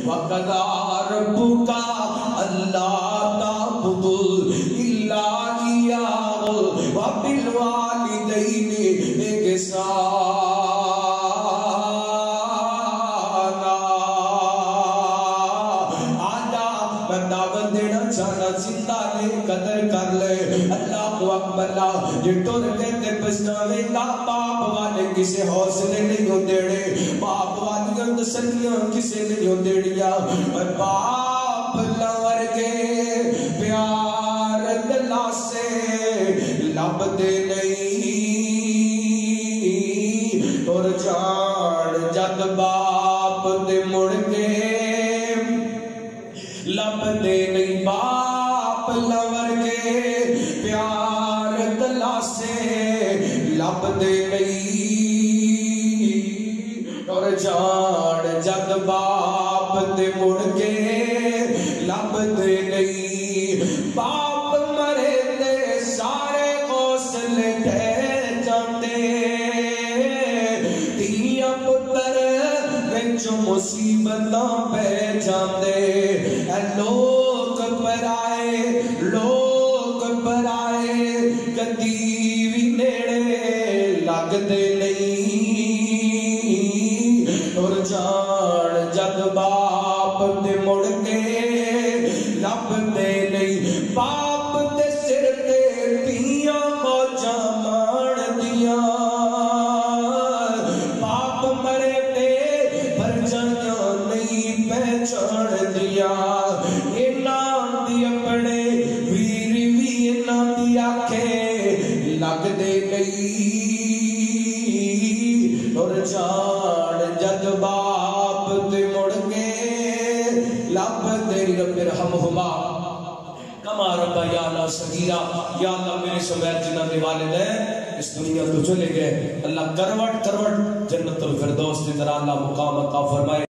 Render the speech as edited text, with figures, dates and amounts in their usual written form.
وَقَضَى رَبُّكَ أَلَّا تَعْبُدُوا إِلَّا إِيَّاهُ وَبِالْوَالِدَيْنِ إِحْسَانًا۔ آجا میں دعوت دینا چاہنا، زندہ لے قدر کر لے۔ اللہ اکبر، یہ ٹر کے تے پچھتاوے گا۔ باپ والے کسے حوصلے نہیں ہو دیڑے، باپ والیاں تسلیاں کسے نہیں ہو دیڑیا، اور باپ لور کے پیار دلا سے لب دے نہیں، اور جان جد باپ دے مڑ کے لب دے نہیں، باپ لور کے پیار دلا سے لب دے نہیں، اور جان جد باپ دے مڑ کے لب دے نہیں۔ باپ مرے تے سارے حوصلے ڈھے جاندے، دھیاں پتر وچ مصیبتاں پہ جاندے۔ اے لوگ پرائے، لوگ پرائے کدی بھی نیڑے لگ دے نہیں، اور جان جد باپ دے مڑ کے لب دے نہیں۔ باپ دے سر تے دھیاں موجاں مان دیاں، باپ مرے تے پرجائیاں نہیں پہچان دیاں۔ انہاں دی اپنے ویر بھی انہاں دی آنکھیں لگ دے نہیں، اور جان جد باپ دے مڑ کے لب دے نہیں۔ رب ارحمہما کما ربیانا صغیرا۔ یا اللہ میرے سمیت جنہ دے والدین اس دنیا تو چلے گئے، اللہ کروٹ کروٹ جنت الفردوس کی طرح اللہ مقام عطا فرمائے۔